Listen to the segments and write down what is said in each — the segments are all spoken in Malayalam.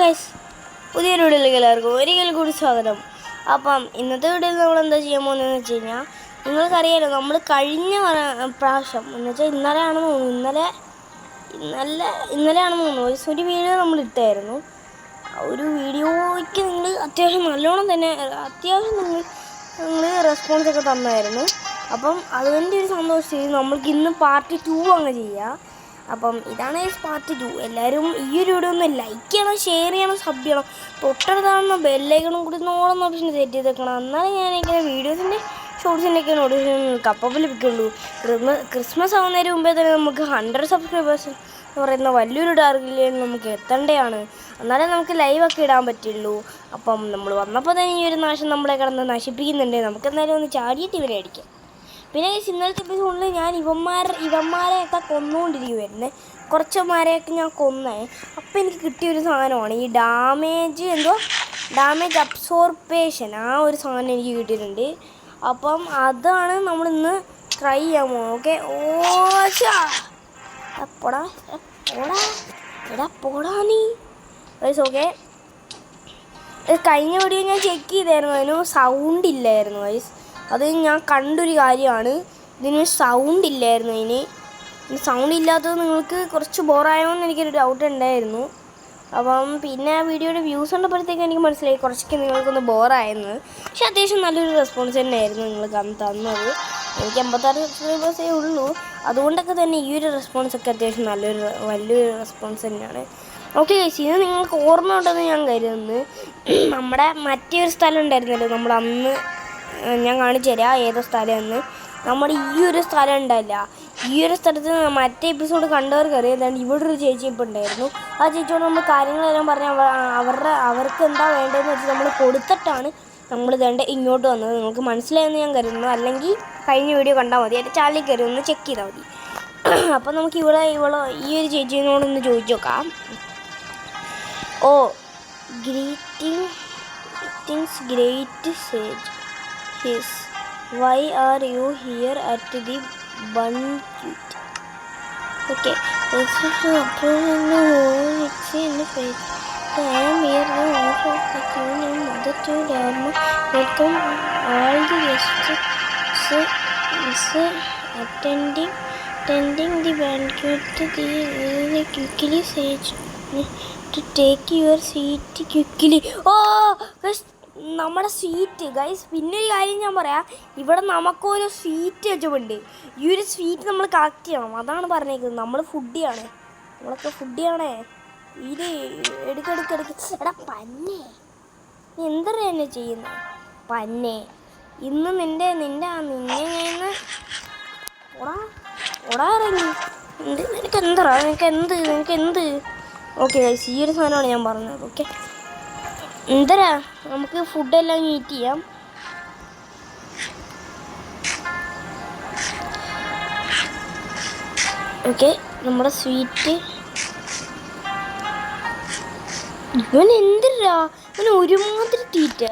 ഗൈസ്, പുതിയൊരു വീഡിയോയിലേക്ക് എല്ലാവർക്കും ഒരിക്കൽ കൂടി സ്വാഗതം. അപ്പം ഇന്നത്തെ വീഡിയോയിൽ നമ്മൾ എന്താ ചെയ്യാൻ പോകുന്നതെന്ന് വെച്ച് കഴിഞ്ഞാൽ, നിങ്ങൾക്കറിയാലോ നമ്മൾ കഴിഞ്ഞ പ്രാവശ്യം എന്ന് വെച്ചാൽ ഇന്നലെയാണെന്ന് തോന്നുന്നു ഒരു വീഡിയോ നമ്മൾ ഇട്ടായിരുന്നു. ഒരു വീഡിയോയ്ക്ക് നിങ്ങൾ അത്യാവശ്യം നല്ലോണം തന്നെ നിങ്ങൾ റെസ്പോൺസൊക്കെ തന്നായിരുന്നു. അപ്പം അതിൻ്റെ ഒരു സന്തോഷത്തിൽ നമ്മൾക്ക് ഇന്ന് പാർട്ട് 2 അങ്ങ് ചെയ്യാം. അപ്പം ഇതാണ് പാർട്ട് 2. എല്ലാവരും ഈ ഒരു വീഡിയോ ഒന്ന് ലൈക്ക് ചെയ്യണം, ഷെയർ ചെയ്യണം, സബ് ചെയ്യണം. തൊട്ടടുത്താണെന്ന ബെല്ലൈക്കണും കൂടി നോളം ഓപ്ഷൻ സെറ്റ് ചെയ്തേക്കണം. എന്നാലും ഞാനിങ്ങനെ വീഡിയോസിൻ്റെ ഷോർട്സിൻ്റെയൊക്കെ നോട്ടിഫിക്കേഷൻ കപ്പപ്പ് ലഭിക്കുള്ളൂ. ക്രിസ്മസ് ആവുന്നതിന് മുമ്പേ തന്നെ നമുക്ക് 100 സബ്സ്ക്രൈബേഴ്സ് എന്ന് പറയുന്ന വലിയൊരു ടാർഗറ്റിലേക്ക് നമുക്ക് എത്തേണ്ടതാണ്. എന്നാലേ നമുക്ക് ലൈവൊക്കെ ഇടാൻ പറ്റുള്ളൂ. അപ്പം നമ്മൾ വന്നപ്പോൾ തന്നെ ഈ ഒരു നാശം നമ്മളെ കിടന്ന് നശിപ്പിക്കുന്നുണ്ട്. നമുക്ക് എന്തായാലും ഒന്ന് ചാടിയിട്ട് ഇവരെ അടിക്കാം. പിന്നെ ഇന്നലത്തെ എപ്പിസോഡിൽ ഞാൻ ഇവന്മാരെയൊക്കെ കൊന്നുകൊണ്ടിരിക്കുമായിരുന്നേ. കുറച്ചന്മാരെയൊക്കെ ഞാൻ കൊന്നേ. അപ്പോൾ എനിക്ക് കിട്ടിയൊരു സാധനമാണ് ഈ ഡാമേജ് അബ്സോർബേഷൻ. ആ ഒരു സാധനം എനിക്ക് കിട്ടിയിട്ടുണ്ട്. അപ്പം അതാണ് നമ്മളിന്ന് ട്രൈ ചെയ്യാൻ പോകുന്നത്. ഓക്കെ, പോടാ നീ വൈസ്. ഓക്കെ, കഴിഞ്ഞ വീഡിയോ ഞാൻ ചെക്ക് ചെയ്തായിരുന്നു, അതിന് സൗണ്ട് ഇല്ലായിരുന്നു വൈസ്. അത് ഞാൻ കണ്ടൊരു കാര്യമാണ്. ഇതിന് സൗണ്ട് ഇല്ലായിരുന്നു. ഇതിന് സൗണ്ട് ഇല്ലാത്തത് നിങ്ങൾക്ക് കുറച്ച് ബോറായോന്ന് എനിക്കൊരു ഡൗട്ട് ഉണ്ടായിരുന്നു. അപ്പം പിന്നെ ആ വീഡിയോയുടെ വ്യൂസ് കണ്ടപ്പോഴത്തേക്ക് എനിക്ക് മനസ്സിലായി കുറച്ചൊക്കെ നിങ്ങൾക്കൊന്ന് ബോറായെന്ന്. പക്ഷെ അത്യാവശ്യം നല്ലൊരു റെസ്പോൺസ് തന്നെയായിരുന്നു നിങ്ങൾ തന്നത്. എനിക്ക് 56 സബ്സ്ക്രൈബേഴ്സേ ഉള്ളൂ. അതുകൊണ്ടൊക്കെ തന്നെ ഈ ഒരു റെസ്പോൺസൊക്കെ അത്യാവശ്യം വലിയൊരു റെസ്പോൺസ് തന്നെയാണ്. ഓക്കെ ഗൈസ്, ഇത് നിങ്ങൾക്ക് ഓർമ്മ ഉണ്ടെന്ന് ഞാൻ കരുതുന്നു. നമ്മുടെ മറ്റേ ഒരു സ്ഥലം ഉണ്ടായിരുന്നല്ലോ, നമ്മൾ അന്ന് ഞാൻ കാണിച്ചു തരാം ഏതോ സ്ഥലമെന്ന്. നമ്മുടെ ഈ ഒരു സ്ഥലം ഉണ്ടല്ല, ഈ ഒരു സ്ഥലത്ത് മറ്റേ എപ്പിസോഡ് കണ്ടവർക്ക് അറിയാം. ഇവിടെ ഒരു ചേച്ചി ഇപ്പോൾ ഉണ്ടായിരുന്നു. ആ ചേച്ചിയോട് നമ്മൾ കാര്യങ്ങളെല്ലാം പറഞ്ഞ് അവർക്ക് എന്താ വേണ്ടതെന്ന് വെച്ച് നമ്മൾ കൊടുത്തിട്ടാണ് നമ്മൾ ഇങ്ങോട്ട് വന്നത്. നിങ്ങൾക്ക് മനസ്സിലായെന്ന് ഞാൻ കരുതുന്നു. അല്ലെങ്കിൽ കഴിഞ്ഞ വീഡിയോ കണ്ടാൽ മതി, എൻ്റെ ചാനലിൽ കയറി ഒന്ന് ചെക്ക് ചെയ്താൽ മതി. അപ്പം നമുക്ക് ഈ ഒരു ചേച്ചിയോടൊന്ന് ചോദിച്ചു നോക്കാം. Greet sage his, why are you here at the banquet? Okay, it's in the face. I am here to offer the queen and mother to Dharma. Welcome all the guests attending the banquet. The quickly sage to take your seat quickly. Oh, നമ്മുടെ സീറ്റ് ഗൈസ്. പിന്നെ ഒരു കാര്യം ഞാൻ പറയാം, ഇവിടെ നമുക്കൊരു സ്വീറ്റ് വെച്ചുകൊണ്ട് ഈ ഒരു സ്വീറ്റ് നമ്മൾ കളക്ട് ചെയ്യണം. അതാണ് പറഞ്ഞേക്കുന്നത്. നമ്മളൊക്കെ ഫുഡിയാണേ. ഇത് എടുക്ക്. എടാ പന്നേ, നീ എന്തര എന്നെ ചെയ്യുന്നത് പന്നേ? ഇന്ന് നിന്നെ ഇറങ്ങി നിനക്ക് എന്ത്? ഓക്കെ ഗൈസ്, ഈ ഒരു സാധനമാണ് ഞാൻ പറഞ്ഞത്. ഓക്കെ, എന്തരാ നമുക്ക് ഫുഡെല്ലാം ഈറ്റ് ചെയ്യാം. ഓക്കെ, നമ്മുടെ സ്വീറ്റ്. ഇവൻ എന്തിനാ ഒരുമാതിരി തീറ്റ.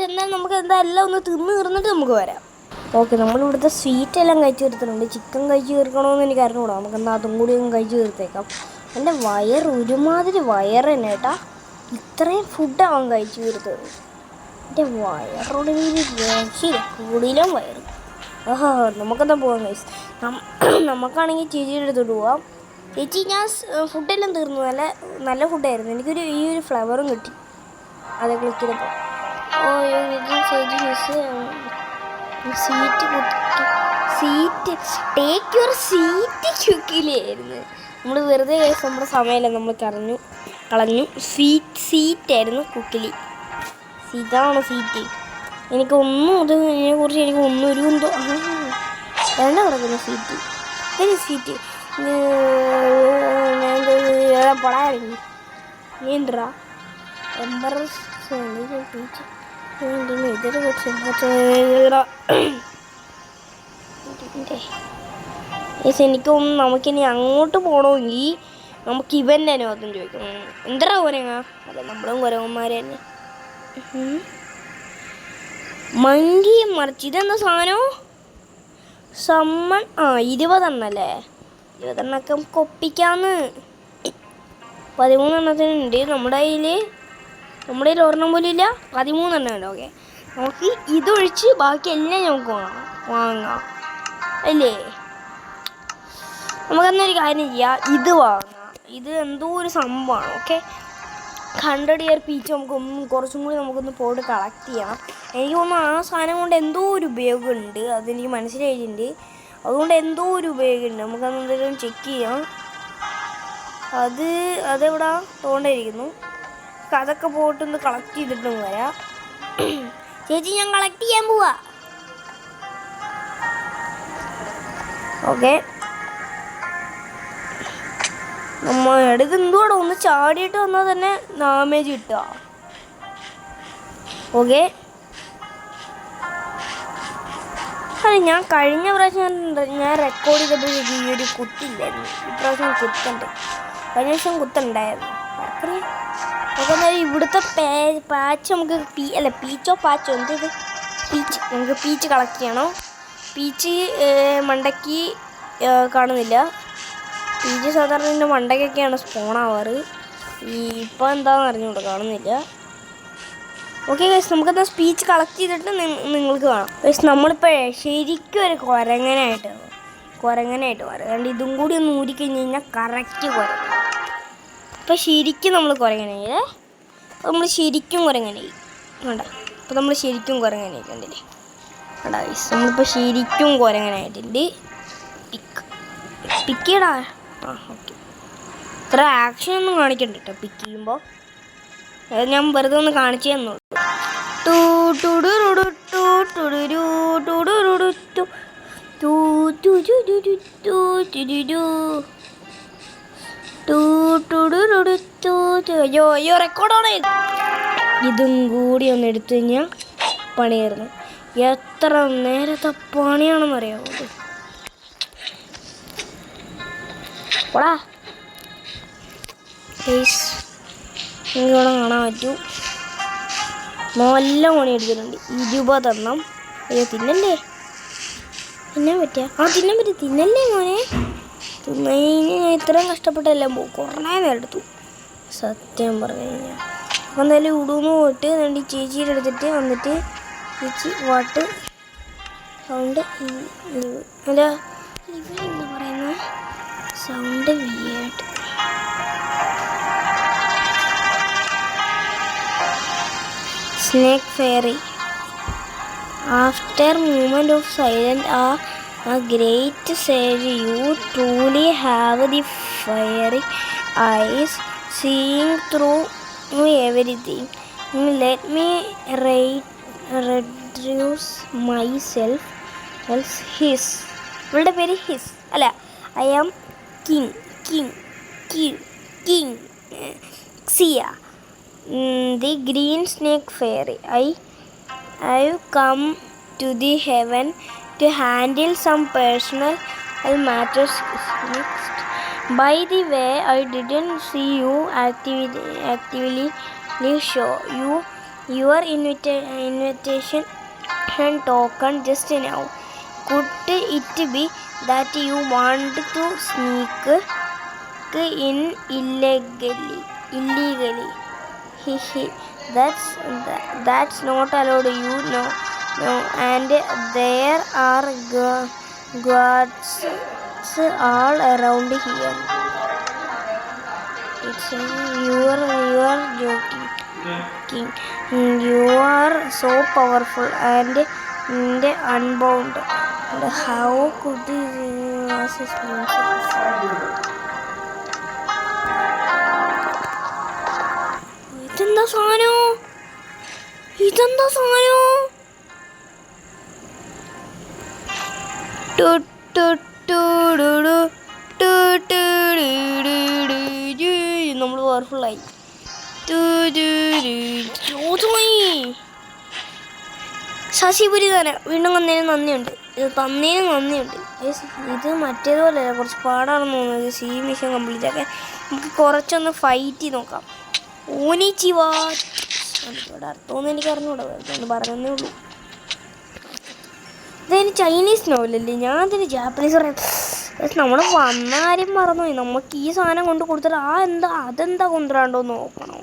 എന്നാൽ നമുക്ക് എല്ലാം ഒന്ന് തീർന്നിട്ട് നമുക്ക് വരാം. ഓക്കെ, നമ്മളിവിടുത്തെ സ്വീറ്റ് എല്ലാം കഴിച്ച് തീർത്തിട്ടുണ്ട്. ചിക്കൻ കഴിച്ച് തീർക്കണമെന്ന് എനിക്ക് അറിഞ്ഞൂടാ. നമുക്കെന്നാൽ അതും കൂടി കഴിച്ച് തീർത്തേക്കാം. എൻ്റെ ഒരുമാതിരി വയറ് തന്നെ കേട്ടാ. ഇത്രയും ഫുഡാവാൻ കഴിച്ചു തീർത്തത്. എൻ്റെ വയറോട് കൂടിയിലും വയറ്. നമുക്കെന്താ പോകാം ഗൈസ്. നമുക്കാണെങ്കിൽ ചേച്ചിയുടെ അടുത്തോട്ട് പോവാം. ചേച്ചി, ഞാൻ ഫുഡെല്ലാം തീർന്നു. നല്ല ഫുഡായിരുന്നു. എനിക്കൊരു ഈ ഒരു ഫ്ലവറും കിട്ടി. അത് ക്ലിക്ക് ചെയ്തപ്പോൾ സീറ്റ് ടേക്ക് യുവർ സീറ്റ് ക്വിക്കിലായിരുന്നു. നമ്മൾ വെറുതെ കഴിച്ച് നമ്മുടെ സമയമെല്ലാം നമ്മൾ കളഞ്ഞു. സീറ്റായിരുന്നു കുക്കിലി. ഇതാണ് സീറ്റ്. ഇതിനെക്കുറിച്ച് എനിക്ക് ഒരു എന്തോ വേണ്ട കിടക്കുന്ന സീറ്റ്. സീറ്റ് ഞാൻ പടായിരുന്നു. നീണ്ടാ നമുക്കിനി അങ്ങോട്ട് പോകണമെങ്കിൽ നമുക്ക് ഇവൻ്റെ അനുവാദം ചോദിക്കണം. എന്തരാ കുരങ്ങ? അല്ല, നമ്മളും കുരങ്ങന്മാരെ തന്നെ. മങ്കി മറിച്ച് ഇതെന്താ സാധനം? 20 20 കൊപ്പിക്കാന്ന്. 13 നമ്മുടെ കയ്യിൽ ഒരെണ്ണം പോലും ഇല്ല. 13 ഉണ്ട്. ഓക്കെ, നമുക്ക് ഇതൊഴിച്ച് ബാക്കി എല്ലാം നമുക്ക് വാങ്ങാം അല്ലേ? നമുക്കെന്നൊരു കാര്യം ചെയ്യാം, ഇത് വാങ്ങാം. ഇത് എന്തോ ഒരു സംഭവമാണ്. ഓക്കെ, 100 ഇയർ പീച്ച് കുറച്ചും കൂടി നമുക്കൊന്ന് പോയിട്ട് കളക്ട് ചെയ്യണം. എനിക്ക് തോന്നുന്നു ആ സാധനം കൊണ്ട് എന്തോ ഒരു ഉപയോഗമുണ്ട്, അതെനിക്ക് മനസ്സിലായിട്ടുണ്ട്. അതുകൊണ്ട് എന്തോ ഒരു ഉപയോഗമുണ്ട്. നമുക്കത് എന്തെങ്കിലും ചെക്ക് ചെയ്യാം. അതെവിടെ തോണ്ടിയിരിക്കുന്നു. അതൊക്കെ പോയിട്ടൊന്ന് കളക്ട് ചെയ്തിട്ടൊന്ന് വരാം. ചേച്ചി, ഞാൻ കളക്ട് ചെയ്യാൻ പോവാ. ഓക്കെ, നമ്മളുടെ ഇത് എന്തുവാടോ, ഒന്ന് ചാടിയിട്ട് വന്നാൽ തന്നെ ഡാമേജ് കിട്ടുക. ഓക്കെ, ഞാൻ കഴിഞ്ഞ പ്രാവശ്യം ഞാൻ റെക്കോർഡ് ചെയ്തപ്പോഴേക്ക് ഈ ഒരു കുത്തില്ലായിരുന്നു. ഇപ്രാവശ്യം കുത്തുണ്ട്. കഴിഞ്ഞ പ്രാവശ്യം കുത്തുണ്ടായിരുന്നു. നമുക്ക് എന്തായാലും ഇവിടുത്തെ പാച്ച് നമുക്ക് പീച്ചോ പാച്ചോ എന്ത് പീച്ച്, നമുക്ക് പീച്ച് കളക്ട് ചെയ്യണം. പീച്ച് മണ്ടയ്ക്ക് കാണുന്നില്ല. പീച്ച് സാധാരണ ഇതിൻ്റെ മണ്ടയ്ക്കൊക്കെയാണ് സ്പോണാവാറ്. ഇപ്പം എന്താണെന്ന് അറിഞ്ഞുകൂടെ, കാണുന്നില്ല. ഓക്കെ ഗൈസ്, നമുക്കെന്നാൽ സ്പീച്ച് കളക്ട് ചെയ്തിട്ട് നിങ്ങൾക്ക് കാണാം. ഗൈസ്, നമ്മളിപ്പോൾ ശരിക്കും ഒരു കുരങ്ങനായിട്ട് മാറും. അതുകൊണ്ട് ഇതും കൂടി ഒന്ന് ഊരിക്കഴിഞ്ഞ് കഴിഞ്ഞാൽ കറക്റ്റ് കുരങ്ങൻ. ഇപ്പം ശരിക്കും നമ്മൾ കുരങ്ങനായി. നമ്മൾ ശരിക്കും കുരങ്ങനായി വേണ്ട. അപ്പോൾ നമ്മൾ ശരിക്കും കുരങ്ങനായി കണ്ടില്ലേ? വേണ്ട ഗൈസ്, നമ്മളിപ്പോൾ ശരിക്കും കുരങ്ങനായിട്ടുണ്ട്. പിക്ക് ചെയ്യടാ. ഓക്കെ, ഇത്ര ആക്ഷനൊന്നും കാണിക്കണ്ട കേട്ടോ പിക്ക് ചെയ്യുമ്പോൾ. ഞാൻ വെറുതെ ഒന്ന് കാണിച്ചു തന്നുള്ളൂ. അയ്യോ റെക്കോർഡാണ്. ഇതും കൂടി ഒന്ന് എടുത്തു കഴിഞ്ഞാൽ പണിയായിരുന്നു. എത്ര നേരത്തെ പണിയാണെന്ന് അറിയാമോ? ഓടാ നിങ്ങൾക്കിവിടെ കാണാൻ പറ്റൂ. നല്ല പണി എടുത്തിട്ടുണ്ട്. 20 എണ്ണം. അയ്യോ, തിന്നല്ലേ? തിന്നാൻ പറ്റുക? തിന്നാൻ പറ്റും. തിന്നല്ലേ മോനെ? തിന്നതിന് ഞാൻ ഇത്രയും കഷ്ടപ്പെട്ടെല്ലാം പോകും. കുറേ നേരം എടുത്തു സത്യം പറഞ്ഞു കഴിഞ്ഞാൽ. അപ്പം എന്തായാലും ഉടുന്ന് പോയിട്ട് രണ്ട് ചേച്ചിയുടെ എടുത്തിട്ട് വന്നിട്ട് ചേച്ചി വാട്ട് സൗണ്ട് അല്ല ഇവരെന്താ പറയുന്നത്? Sound weird. Snake fairy. After moment of silence, a great sage, you truly have the fiery eyes, seeing through everything. Let me reduce myself. Else his. What a very his. Alla, I am king. Xia. The green snake fairy. I've come to the heaven to handle some personal matters next. By the way, I didn't see you actively show you your invitation and token just now. Could it be that you want to sneak in illegally? That's not allowed, you know. And there are guards all around here. It's you are joking. You are so powerful and unbound. And how could you assist me? ഇതെന്താ സാധനം? നമ്മൾ പവർഫുള്ളായി. ശശിപുരി തന്നെ വീണ്ടും വന്നതിന് നന്ദിയുണ്ട്. ഇത് മറ്റേതുപോലെ കുറച്ച് പാടാണെന്ന് തോന്നുന്നത്. സി മിഷൻ കംപ്ലീറ്റ് ആക്കാൻ നമുക്ക് കുറച്ചൊന്ന് ഫൈറ്റ് ചെയ്ത് നോക്കാം. ഓനിച്ചിവാ ഇവിടെ അർത്ഥമൊന്നും എനിക്ക് അറിഞ്ഞൂടാ, അതുകൊണ്ട് പറഞ്ഞതേ ഉള്ളൂ. ഇതതിന് ചൈനീസ് നോവലല്ലേ, ഞാൻ അതിന് ജാപ്പനീസ് പറയാം. പക്ഷെ നമ്മൾ വന്ന കാര്യം മറന്നുപോയി. നമുക്ക് ഈ സാധനം കൊണ്ട് കൊടുത്തിട്ട് അതെന്താ കൊണ്ടുവരാണ്ടോ നോക്കണം.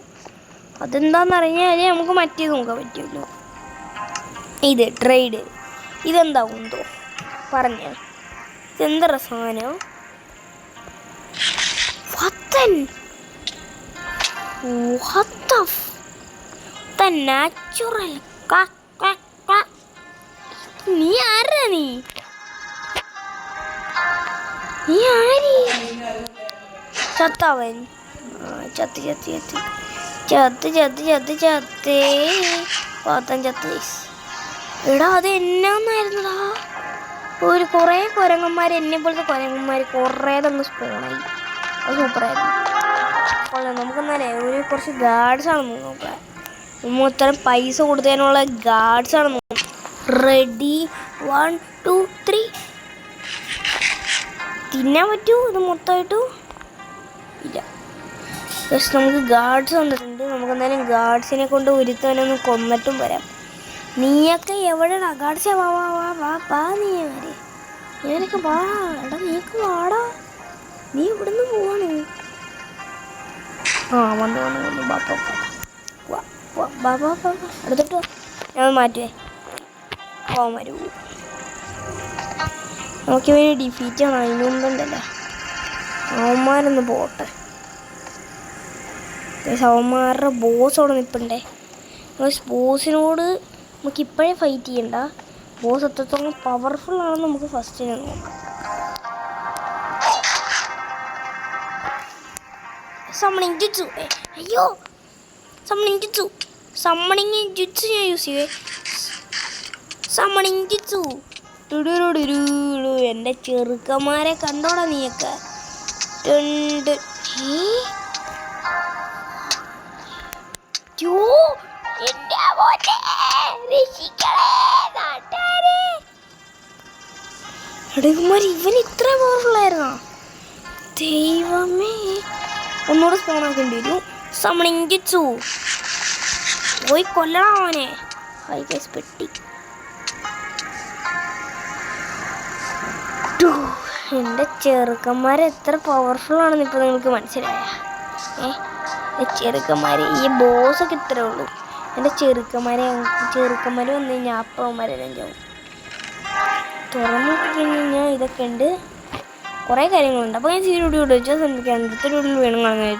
അതെന്താണെന്നറിഞ്ഞാലേ നമുക്ക് മറ്റേത് നോക്കാൻ പറ്റുമല്ലോ. ഇത് ട്രേഡ് ഇതെന്താ കൊണ്ടോ പറഞ്ഞ ഇതെന്താ സാധനം? നാച്ചുറൽ നീ ആരാ? നീ ആരി ചത്തവൻ? ചത്തേ പാത്തൻ ചത്ത്. എടാ അത് എന്നാന്നായിരുന്നടാ? കുറേ കുരങ്ങന്മാർ, എന്നെ പോലത്തെ കുരങ്ങന്മാർ കുറേ തന്നെ സ്പോണായി. അത് സൂപ്പറായിരുന്നു. നമുക്കെന്നാലേ കുറച്ച് ഗാർഡ്സാണ് നോക്കാം. നമ്മൾ ഇത്രയും പൈസ കൊടുത്തതിനുള്ള ഗാർഡ്സാണ് നോക്കാം. റെഡി 1 2 3. തിന്നാൻ പറ്റൂ ഇത് മൊത്തമായിട്ടു? ഇല്ല. പക്ഷെ നമുക്ക് ഗാർഡ്സ് വന്നിട്ടുണ്ട്. നമുക്ക് എന്തായാലും ഗാർഡ്സിനെ കൊണ്ട് ഒരുത്തവനൊന്ന് കൊന്നിട്ടും വരാം. നീയൊക്കെ എവിടെടാ ഗാർഡ്സേ? വാ നീ വരെ. ഞാനൊക്കെ വാ. എടാ നീക്ക് വാടാ. നീ ഇവിടുന്ന് പോവാണ്. വന്നു ബാ എടുത്തിട്ടോ. ഞാൻ മാറ്റുവേ. വരൂ. നമുക്കിവന് ഡിഫീറ്റ് ചെയ്യണം. അതിന് മുമ്പുണ്ടല്ലേ അവന്മാരൊന്ന് പോട്ടെ. അവന്മാരുടെ ബോസ് അവിടെ നിൽപ്പുണ്ടേ. ബോസിനോട് നമുക്കിപ്പോഴേ ഫൈറ്റ് ചെയ്യണ്ട. ബോസ് എത്രത്തോളം പവർഫുൾ ആണെന്ന് നമുക്ക് ഫസ്റ്റ് നോക്കാം. സമ്മണിങ് ജുറ്റ്സു. അയ്യോ സമ്മണിങ് ജുറ്റ്സു ഞാൻ യൂസ് ചെയ്യേ. സമ്മണിങ് ജുറ്റ്സു. എൻ്റെ ചെറുക്കന്മാരെ കണ്ടോടാ നീയൊക്കെ. ഇവൻ ഇത്ര പവർഫുള്ളായിരുന്നോ? ദൈവമേ, ഒന്നുകൂടെ സ്പോണാക്കേണ്ടി വരും. സമ്മണിങ് ജുറ്റ്സു. പോയി കൊല്ലണം അവനെ. ഹൈ ഗൈസ് പെട്ടി. എൻ്റെ ചെറുക്കന്മാർ എത്ര പവർഫുൾ ആണെന്ന് ഇപ്പോൾ നിങ്ങൾക്ക് മനസ്സിലായ? ചെറുക്കന്മാർ ഈ ബോസൊക്കെ ഇത്രേ ഉള്ളൂ. എൻ്റെ ചെറുക്കന്മാർ വന്നു കഴിഞ്ഞാൽ അപ്പന്മാരെല്ലാം ചാവും. തുറന്നു കഴിഞ്ഞാൽ ഇതൊക്കെ ഉണ്ട്, കുറേ കാര്യങ്ങളുണ്ട്. അപ്പോൾ ഞാൻ വീഡിയോ വെച്ചാൽ ശ്രമിക്കുകയാണ്. അടുത്ത വീഡിയോയിൽ വേണം കാണാൻ.